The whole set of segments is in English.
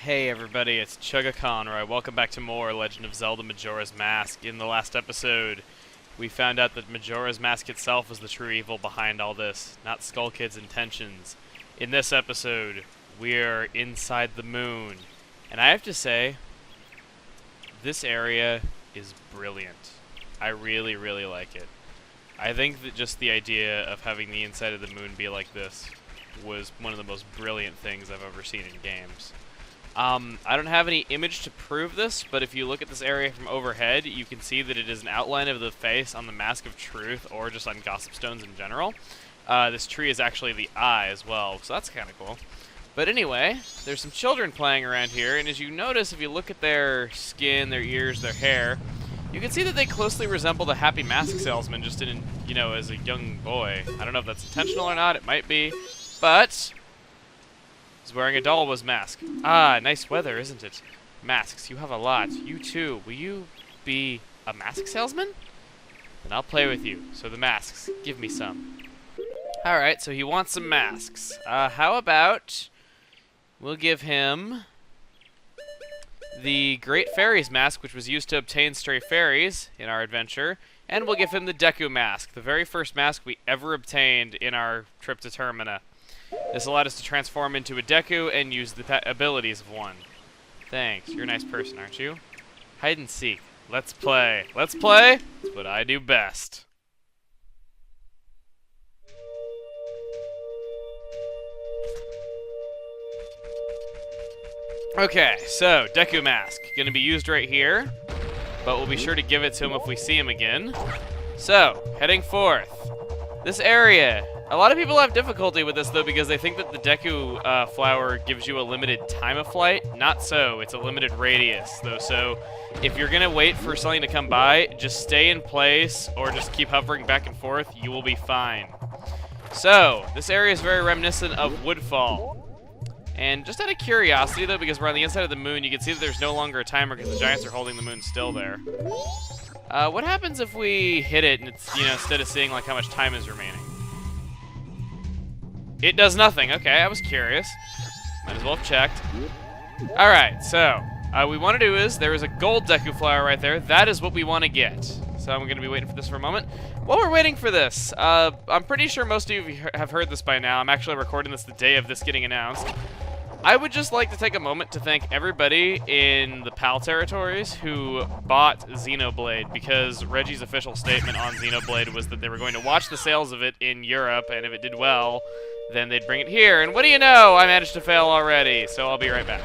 Hey everybody, it's Chugga Conroy. Welcome back to more Legend of Zelda Majora's Mask. In the last episode, we found out that Majora's Mask itself was the true evil behind all this, not Skull Kid's intentions. In this episode, we're inside the moon. And I have to say, this area is brilliant. I really, really like it. I think that just the idea of having the inside of the moon be like this was one of the most brilliant things I've ever seen in games. I don't have any image to prove this, but if you look at this area from overhead, you can see that it is an outline of the face on the Mask of Truth, or just on Gossip Stones in general. This tree is actually the eye as well, so that's kind of cool. But anyway, there's some children playing around here, and as you notice, if you look at their skin, their ears, their hair, you can see that they closely resemble the Happy Mask Salesman, just in, you know, as a young boy. I don't know if that's intentional or not, it might be, but he's wearing a Dollwoz mask. Ah, nice weather, isn't it? Masks, you have a lot. You too. Will you be a mask salesman? Then I'll play with you. So the masks, give me some. Alright, so he wants some masks. How about we'll give him the Great Fairies mask, which was used to obtain stray fairies in our adventure, and we'll give him the Deku Mask, the very first mask we ever obtained in our trip to Termina. This allowed us to transform into a Deku and use the abilities of one. Thanks. You're a nice person, aren't you? Hide and seek. Let's play. Let's play? It's what I do best. Okay, so Deku Mask. Gonna be used right here, but we'll be sure to give it to him if we see him again. So, heading forth. This area. A lot of people have difficulty with this, though, because they think that the Deku flower gives you a limited time of flight. Not so. It's a limited radius, though. So if you're going to wait for something to come by, just stay in place or just keep hovering back and forth. You will be fine. So this area is very reminiscent of Woodfall. And just out of curiosity, though, because we're on the inside of the moon, you can see that there's no longer a timer because the giants are holding the moon still there. What happens if we hit it and it's, you know, instead of seeing like how much time is remaining? It does nothing. Okay, I was curious. Might as well have checked. Alright, so what we want to do is, there is a gold Deku flower right there. That is what we want to get. So I'm going to be waiting for this for a moment. While we're waiting for this, I'm pretty sure most of you have heard this by now. I'm actually recording this the day of this getting announced. I would just like to take a moment to thank everybody in the PAL territories who bought Xenoblade, because Reggie's official statement on Xenoblade was that they were going to watch the sales of it in Europe, and if it did well, then they'd bring it here. And what do you know? I managed to fail already, so I'll be right back.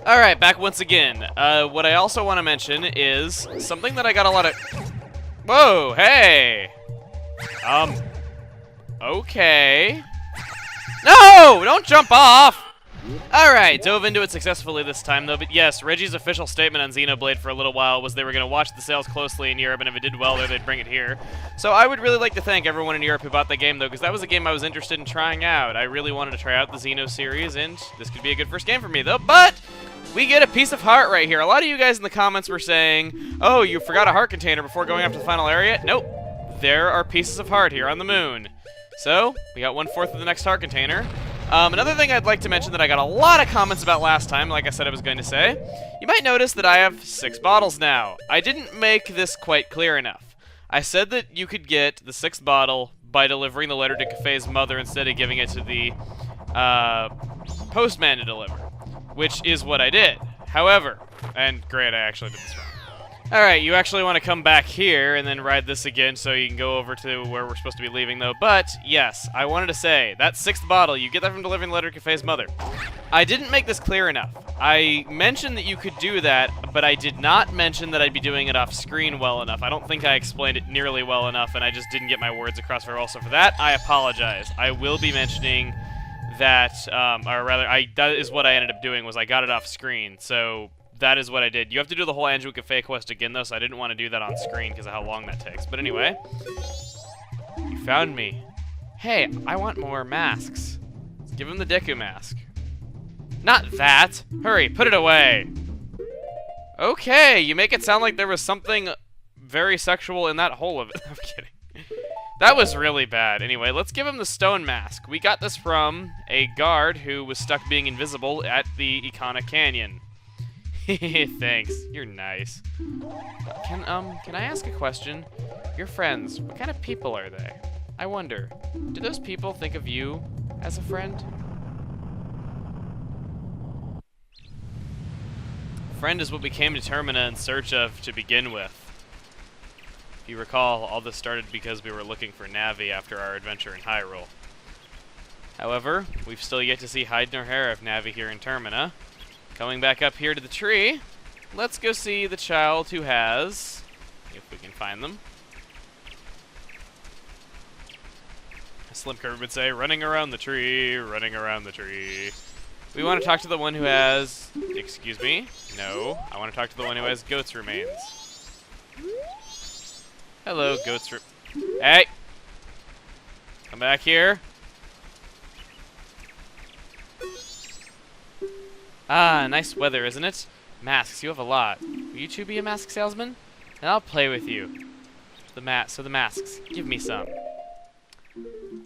Alright, back once again. What I also want to mention is something that I got a lot of... Whoa, hey! Okay. No! Don't jump off! Alright, dove into it successfully this time, though, but yes, Reggie's official statement on Xenoblade for a little while was they were going to watch the sales closely in Europe, and if it did well there, they'd bring it here. So I would really like to thank everyone in Europe who bought the game, though, because that was a game I was interested in trying out. I really wanted to try out the Xeno series, and this could be a good first game for me, though, but we get a piece of heart right here. A lot of you guys in the comments were saying, oh, you forgot a heart container before going up to the final area. Nope. There are pieces of heart here on the moon. So, we got 1/4 of the next heart container. Another thing I'd like to mention that I got a lot of comments about last time, like I said I was going to say, you might notice that I have 6 bottles now. I didn't make this quite clear enough. I said that you could get the 6th bottle by delivering the letter to Kafei's mother instead of giving it to the postman to deliver, which is what I did. However, and great, I actually did this wrong. Alright, you actually want to come back here and then ride this again so you can go over to where we're supposed to be leaving, though. But, yes, I wanted to say, that 6th bottle, you get that from delivering the letter to Kafei's mother. I didn't make this clear enough. I mentioned that you could do that, but I did not mention that I'd be doing it off screen well enough. I don't think I explained it nearly well enough, and I just didn't get my words across very well. So for that, I apologize. I will be mentioning that, or rather, that is what I ended up doing, was I got it off screen, so... that is what I did. You have to do the whole Andrew Cafe quest again, though, so I didn't want to do that on screen because of how long that takes. But anyway, you found me. Hey, I want more masks. Let's give him the Deku Mask. Not that! Hurry, put it away! Okay, you make it sound like there was something very sexual in that hole of it. I'm kidding. That was really bad. Anyway, let's give him the stone mask. We got this from a guard who was stuck being invisible at the Icona Canyon. Thanks. You're nice. Can I ask a question? Your friends, what kind of people are they? I wonder, do those people think of you as a friend? Friend is what we came to Termina in search of to begin with. If you recall, all this started because we were looking for Navi after our adventure in Hyrule. However, we've still yet to see hide nor hair of Navi here in Termina. Coming back up here to the tree, let's go see the child who has, if we can find them. Slim Curve would say, running around the tree, running around the tree. We want to talk to the one who has, excuse me, no, I want to talk to the one who has goat's remains. Hello, goat's Hey! Come back here. Ah, nice weather, isn't it? Masks, you have a lot. Will you two be a mask salesman? And I'll play with you. The masks, give me some.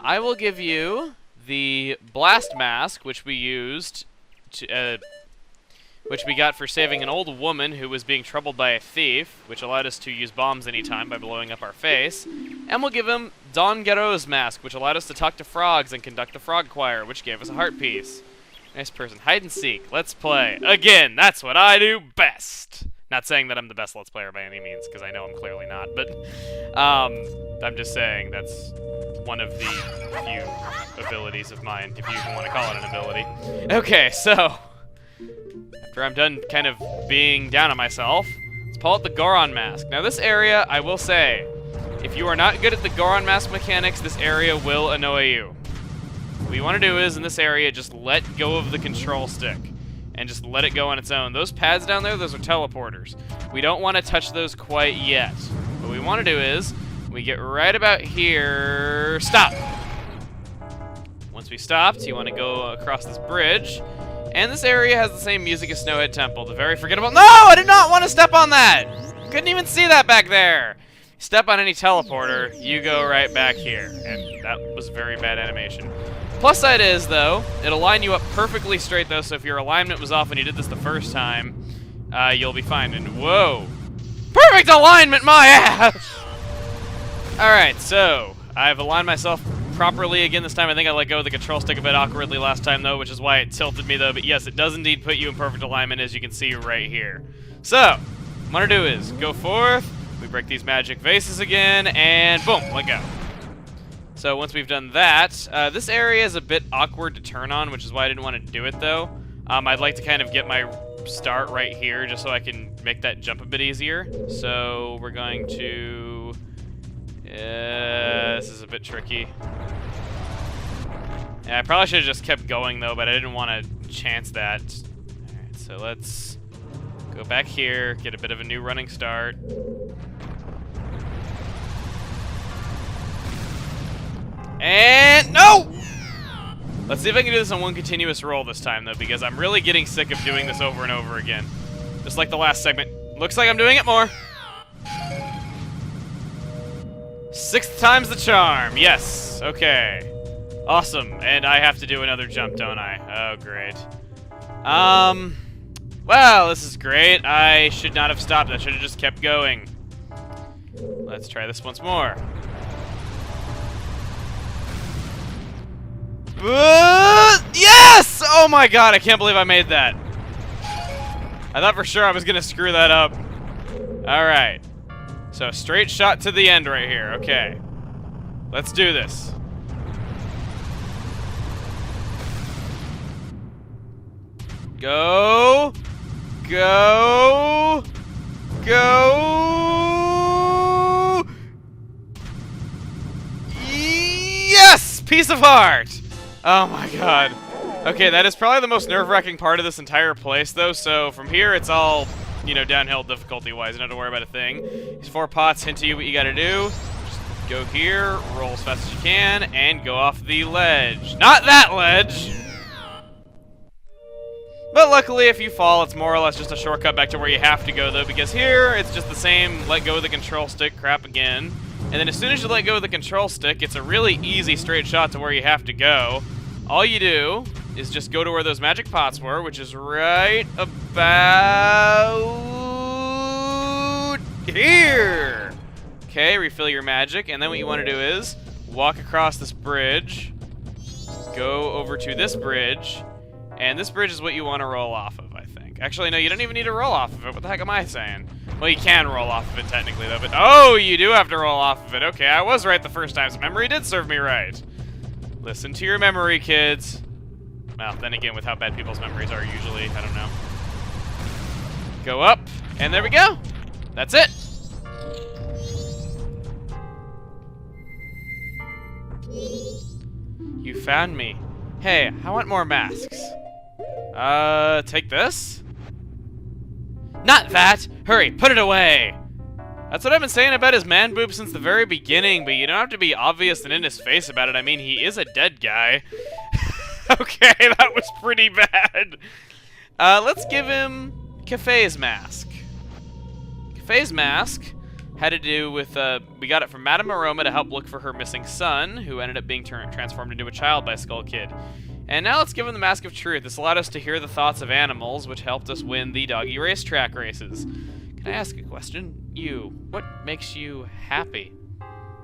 I will give you the blast mask, which we used to, which we got for saving an old woman who was being troubled by a thief, which allowed us to use bombs anytime by blowing up our face. And we'll give him Don Garo's mask, which allowed us to talk to frogs and conduct a frog choir, which gave us a heart piece. Nice person. Hide and seek. Let's play. Again, that's what I do best. Not saying that I'm the best Let's Player by any means, because I know I'm clearly not, but I'm just saying that's one of the few abilities of mine, if you even want to call it an ability. Okay, so after I'm done kind of being down on myself, let's pull out the Goron Mask. Now this area, I will say, if you are not good at the Goron Mask mechanics, this area will annoy you. What you want to do is, in this area, just let go of the control stick and just let it go on its own. Those pads down there, those are teleporters. We don't want to touch those quite yet. What we want to do is, we get right about here, stop! Once we stopped, you want to go across this bridge, and this area has the same music as Snowhead Temple, the very forgettable— No! I did not want to step on that! Couldn't even see that back there! Step on any teleporter, you go right back here, and that was very bad animation. Plus side is, though, it'll line you up perfectly straight, though, so if your alignment was off when you did this the first time, you'll be fine. And whoa! Perfect alignment, my ass! Alright, so, I've aligned myself properly again this time. I think I let go of the control stick a bit awkwardly last time, though, which is why it tilted me, though. But yes, it does indeed put you in perfect alignment, as you can see right here. So, what I'm going to do is go forth, we break these magic vases again, and boom, let go. So once we've done that, this area is a bit awkward to turn on, which is why I didn't want to do it, though. I'd like to kind of get my start right here, just so I can make that jump a bit easier. So we're going to... this is a bit tricky. Yeah, I probably should have just kept going, though, but I didn't want to chance that. Alright, so let's go back here, get a bit of a new running start. And no! Let's see if I can do this on one continuous roll this time, though, because I'm really getting sick of doing this over and over again. Just like the last segment. Looks like I'm doing it more. 6th time's the charm. Yes. Okay. Awesome. And I have to do another jump, don't I? Oh, great. Well, this is great. I should not have stopped. I should have just kept going. Let's try this once more. Yes! Oh my god, I can't believe I made that. I thought for sure I was gonna screw that up. Alright. So, straight shot to the end right here. Okay. Let's do this. Go! Go! Go! Yes! Piece of heart! Oh my god. Okay, that is probably the most nerve-wracking part of this entire place, though, so from here it's all, you know, downhill difficulty-wise. You don't have to worry about a thing. These 4 pots hint to you what you gotta do. Just go here, roll as fast as you can, and go off the ledge. Not that ledge! But luckily, if you fall, it's more or less just a shortcut back to where you have to go, though, because here, it's just the same let go of the control stick crap again. And then as soon as you let go of the control stick, it's a really easy straight shot to where you have to go. All you do is just go to where those magic pots were, which is right about here. Okay, refill your magic, and then what you want to do is walk across this bridge, go over to this bridge, and this bridge is what you want to roll off of, I think. Actually, no, you don't even need to roll off of it. What the heck am I saying? Well, you can roll off of it technically, though, but oh, you do have to roll off of it. Okay, I was right the first time, so memory did serve me right. Listen to your memory, kids. Well, then again, with how bad people's memories are usually, I don't know. Go up, and there we go. That's it. You found me. Hey, I want more masks. Take this? Not that! Hurry, put it away! That's what I've been saying about his man boob since the very beginning, but you don't have to be obvious and in his face about it. I mean, he is a dead guy. Okay, that was pretty bad. Let's give him Cafe's mask. Cafe's mask had to do with, we got it from Madame Aroma to help look for her missing son, who ended up being transformed into a child by Skull Kid. And now let's give him the Mask of Truth. This allowed us to hear the thoughts of animals, which helped us win the doggy racetrack races. Can I ask a question? You, what makes you happy?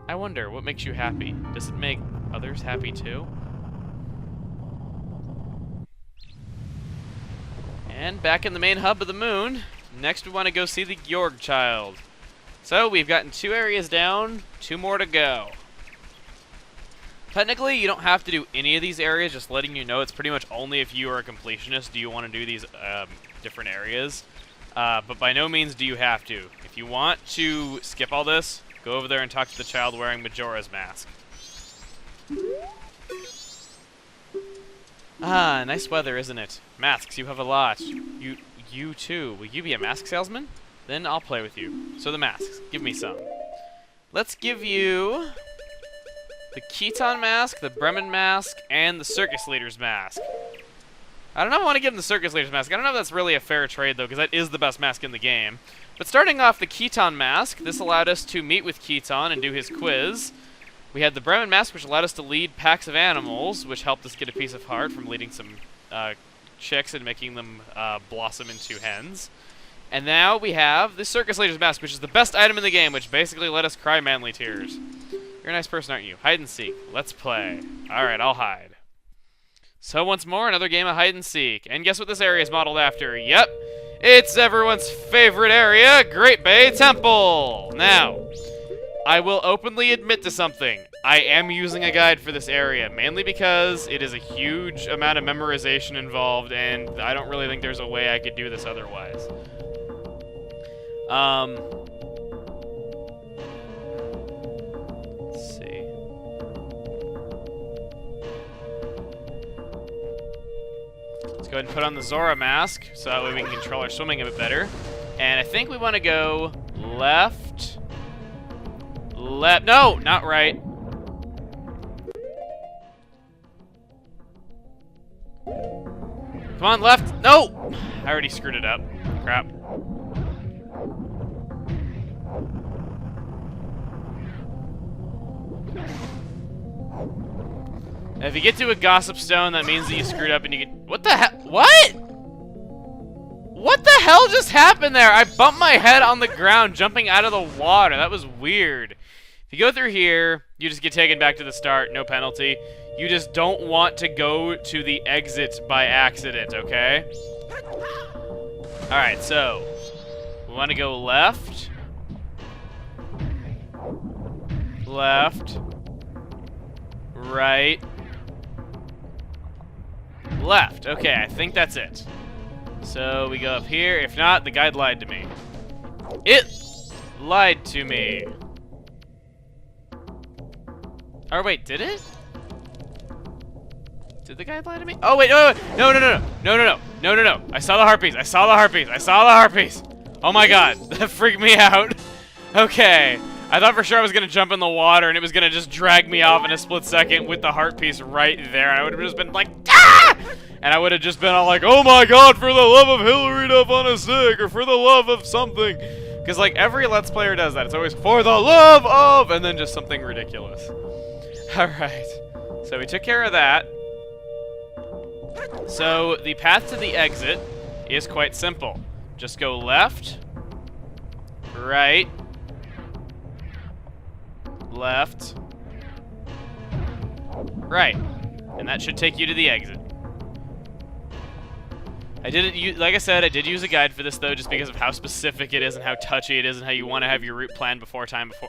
I wonder, what makes you happy? Does it make others happy too? And back in the main hub of the moon, next we want to go see the Georg child. So we've gotten 2 areas down, 2 more to go. Technically, you don't have to do any of these areas, just letting you know it's pretty much only if you are a completionist do you want to do these different areas. But by no means do you have to. If you want to skip all this, go over there and talk to the child wearing Majora's mask. Ah, nice weather, isn't it? Masks, you have a lot. You too. Will you be a mask salesman? Then I'll play with you. So the masks, give me some. Let's give you the Keaton mask, the Bremen mask, and the Circus Leader's mask. I don't know if I want to give him the Circus Leader's mask. I don't know if that's really a fair trade, though, because that is the best mask in the game. But starting off the Keaton mask, this allowed us to meet with Keaton and do his quiz. We had the Bremen mask, which allowed us to lead packs of animals, which helped us get a piece of heart from leading some chicks and making them blossom into hens. And now we have the Circus Leader's mask, which is the best item in the game, which basically let us cry manly tears. You're a nice person, aren't you? Hide and seek. Let's play. Alright, I'll hide. So once more, another game of hide and seek. And guess what this area is modeled after? Yep, it's everyone's favorite area, Great Bay Temple. Now, I will openly admit to something. I am using a guide for this area, mainly because it is a huge amount of memorization involved, and I don't really think there's a way I could do this otherwise. Let's see. Let's go ahead and put on the Zora mask, so that way we can control our swimming a bit better. And I think we want to go left. No, not right. Come on, left. No! I already screwed it up. Crap. And if you get to a gossip stone, that means that you screwed up and you get... What the hell? What? What the hell just happened there? I bumped my head on the ground jumping out of the water. That was weird. If you go through here, you just get taken back to the start, no penalty. You just don't want to go to the exit by accident, okay? Alright, so we want to go left. Left. Right. Left. Okay, I think that's it. So we go up here. If not, the guide lied to me. It lied to me. Or wait, did it? Did the guide lie to me? Oh wait, no, no, no, no, no, no, no, no, no, no. I saw the harpies. I saw the harpies. I saw the harpies. Oh my god, that freaked me out. Okay, I thought for sure I was gonna jump in the water and it was gonna just drag me off in a split second with the heart piece right there. I would have just been like, ah! And I would have just been all like, oh my god, for the love of Hillary Duff on a stick, or for the love of something. Because, like, every Let's Player does that. It's always, for the love of, and then just something ridiculous. Alright. So we took care of that. So, the path to the exit is quite simple. Just go left, right, left, right. And that should take you to the exit. I didn't use, like I said, I did use a guide for this though, just because of how specific it is and how touchy it is and how you want to have your route planned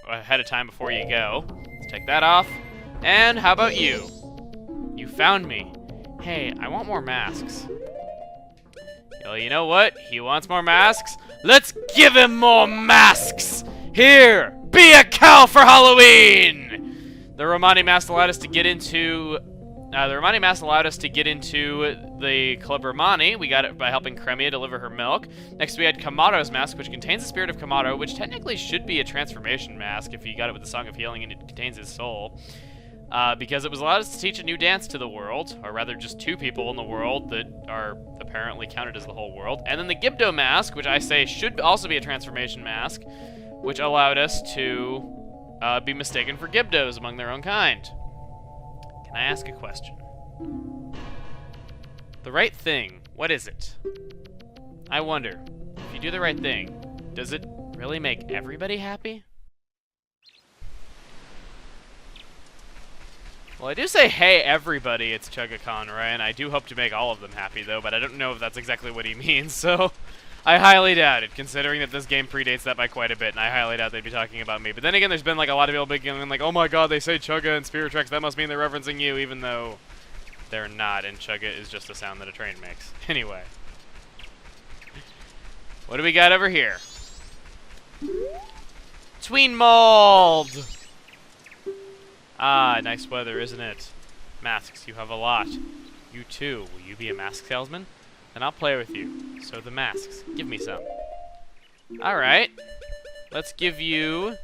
ahead of time before you go. Let's take that off. And how about you? You found me. Hey, I want more masks. Well, you know what? He wants more masks. Let's give him more masks! Here! Be a cow for Halloween! The Romani mask allowed us to get into the Club Romani. We got it by helping Cremia deliver her milk. Next we had Kamaro's mask, which contains the spirit of Kamaro, which technically should be a transformation mask if you got it with the Song of Healing and it contains his soul. Because it was allowed us to teach a new dance to the world, or rather just 2 people in the world that are apparently counted as the whole world. And then the Gibdo mask, which I say should also be a transformation mask, which allowed us to be mistaken for Gibdos among their own kind. Can I ask a question? The right thing, what is it? I wonder, if you do the right thing, does it really make everybody happy? Well, I do say, hey, everybody, it's Chugga-Con, right? And I do hope to make all of them happy, though, but I don't know if that's exactly what he means, so I highly doubt it, considering that this game predates that by quite a bit, and I highly doubt they'd be talking about me. But then again, there's been, like, a lot of people being like, oh my god, they say Chugga and Spirit Tracks, that must mean they're referencing you, even though they're not, and Chugga is just a sound that a train makes. Anyway. What do we got over here? Tween Mold! Ah, nice weather, isn't it? Masks, you have a lot. You too. Will you be a mask salesman? Then I'll play with you. So the masks. Give me some. Alright. Let's give you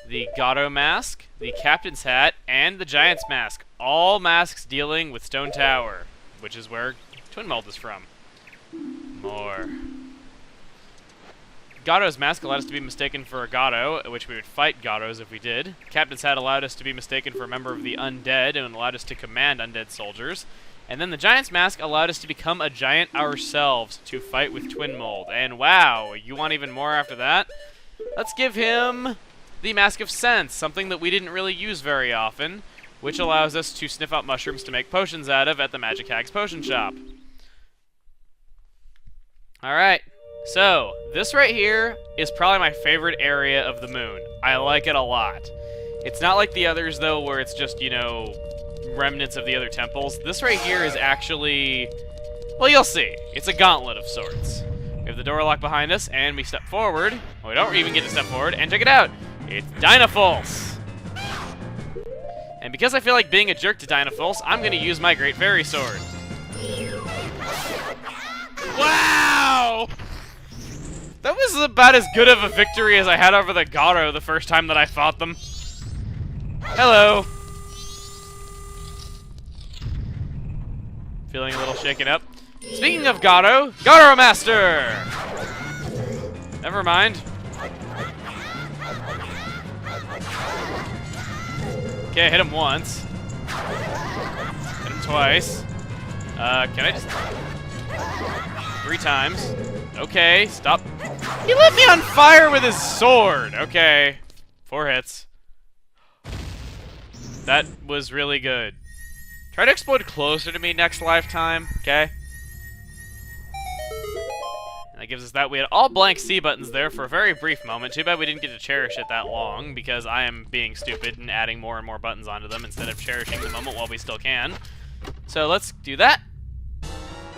the Gato mask, the Captain's hat, and the Giant's mask. All masks dealing with Stone Tower, which is where Twin Mold is from. More. Gato's mask allowed us to be mistaken for a Gato, which we would fight Gatos if we did. Captain's hat allowed us to be mistaken for a member of the undead and allowed us to command undead soldiers. And then the Giant's mask allowed us to become a giant ourselves to fight with Twin Mold. And wow, you want even more after that? Let's give him the Mask of Sense, something that we didn't really use very often, which allows us to sniff out mushrooms to make potions out of at the Magic Hag's Potion Shop. Alright. So, this right here is probably my favorite area of the moon. I like it a lot. It's not like the others, though, where it's just, you know, remnants of the other temples. This right here is actually... well, you'll see. It's a gauntlet of sorts. We have the door locked behind us, and we step forward. Well, we don't even get to step forward, and check it out! It's Dynafulse! And because I feel like being a jerk to Dynafulse, I'm going to use my Great Fairy Sword. Wow! That was about as good of a victory as I had over the Gato the first time that I fought them. Hello. Feeling a little shaken up. Speaking of Gato, Gato Master! Never mind. Okay, I hit him once. Hit him twice. Can I just... 3 times. Okay, stop. He lit me on fire with his sword! Okay. 4 hits. That was really good. Try to explode closer to me next lifetime, okay? And that gives us that. We had all blank C buttons there for a very brief moment. Too bad we didn't get to cherish it that long, because I am being stupid and adding more and more buttons onto them instead of cherishing the moment while we still can. So let's do that.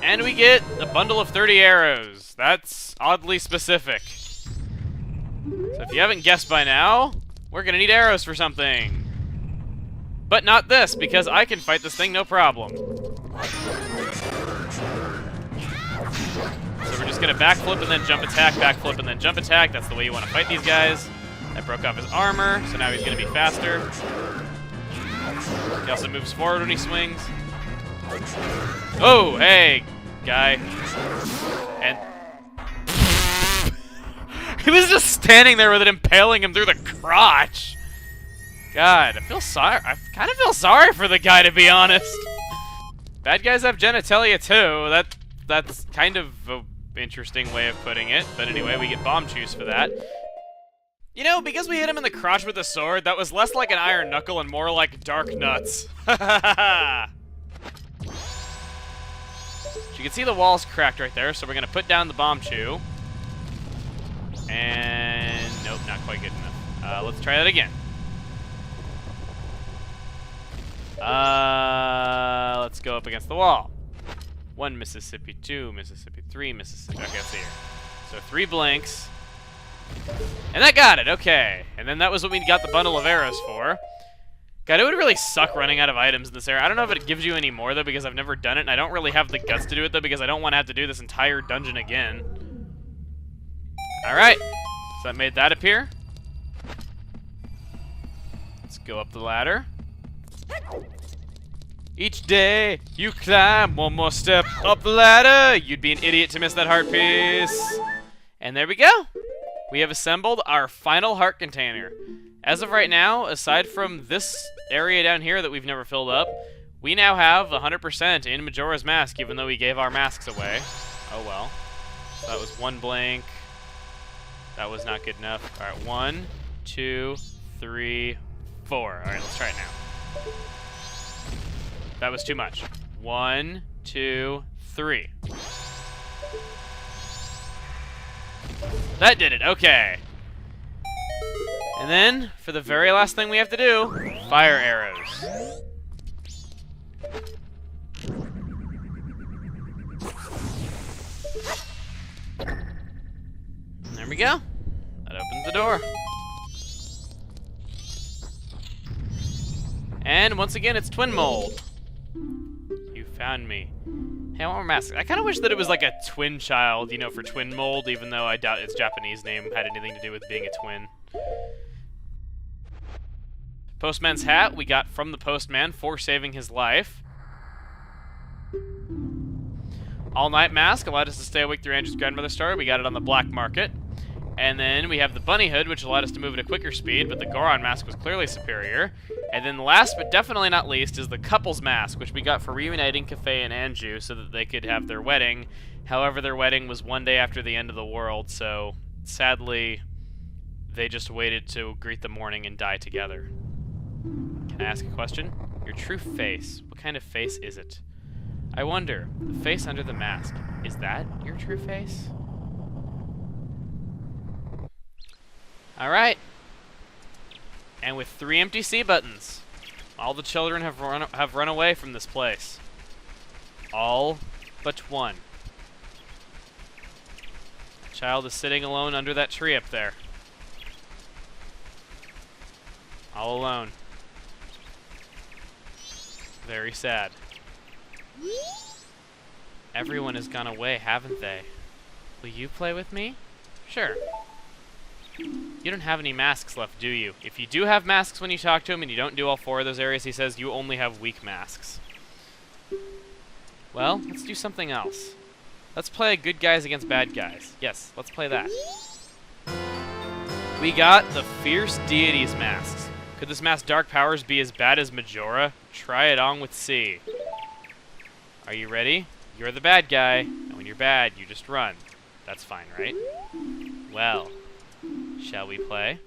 And we get a bundle of 30 arrows. That's oddly specific. So if you haven't guessed by now, we're gonna need arrows for something. But not this, because I can fight this thing no problem. So we're just gonna backflip and then jump attack, backflip and then jump attack. That's the way you want to fight these guys. I broke off his armor, so now he's gonna be faster. He also moves forward when he swings. Oh, hey, guy. And He was just standing there with it impaling him through the crotch. God, I feel sorry. I kind of feel sorry for the guy, to be honest. Bad guys have genitalia too. That's kind of an interesting way of putting it. But anyway, we get bomb juice for that. You know, because we hit him in the crotch with a sword, that was less like an iron knuckle and more like dark nuts. You can see the walls cracked right there, so we're gonna put down the bomb chew. And nope, not quite good enough. Let's try that again. Let's go up against the wall. 1 Mississippi, 2 Mississippi, 3 Mississippi. Okay, let's see here. So 3 blanks. And that got it, okay. And then that was what we got the bundle of arrows for. God, it would really suck running out of items in this area. I don't know if it gives you any more, though, because I've never done it, and I don't really have the guts to do it, though, because I don't want to have to do this entire dungeon again. Alright, so that made that appear. Let's go up the ladder. Each day, you climb one more step up the ladder. You'd be an idiot to miss that heart piece. And there we go. We have assembled our final heart container. As of right now, aside from this area down here that we've never filled up, we now have 100% in Majora's Mask, even though we gave our masks away. Oh well. So that was 1 blank. That was not good enough. Alright, 1, 2, 3, 4. Alright, let's try it now. That was too much. 1, 2, 3. That did it, okay. And then, for the very last thing we have to do, fire arrows. And there we go. That opens the door. And once again, it's twin mold. You found me. Hey, I want more masks. I kind of wish that it was like a twin child, you know, for twin mold, even though I doubt its Japanese name had anything to do with being a twin. Postman's hat we got from the postman for saving his life. All-night mask allowed us to stay awake through Andrew's grandmother's story. We got it on the black market. And then we have the bunny hood, which allowed us to move at a quicker speed, but the Goron mask was clearly superior. And then last but definitely not least is the couple's mask, which we got for reuniting Kafei and Anju so that they could have their wedding. However, their wedding was 1 day after the end of the world, so sadly, they just waited to greet the morning and die together. Can I ask a question? Your true face, what kind of face is it? I wonder, the face under the mask, is that your true face? Alright. And with 3 empty C buttons, all the children have run away from this place. All but 1. The child is sitting alone under that tree up there. All alone. Very sad. Everyone has gone away, haven't they? Will you play with me? Sure. You don't have any masks left, do you? If you do have masks when you talk to him and you don't do all 4 of those areas, he says you only have weak masks. Well, let's do something else. Let's play good guys against bad guys. Yes, let's play that. We got the Fierce Deities masks. Could this mask's dark powers be as bad as Majora? Try it on with C. Are you ready? You're the bad guy, and when you're bad, you just run. That's fine, right? Well, shall we play?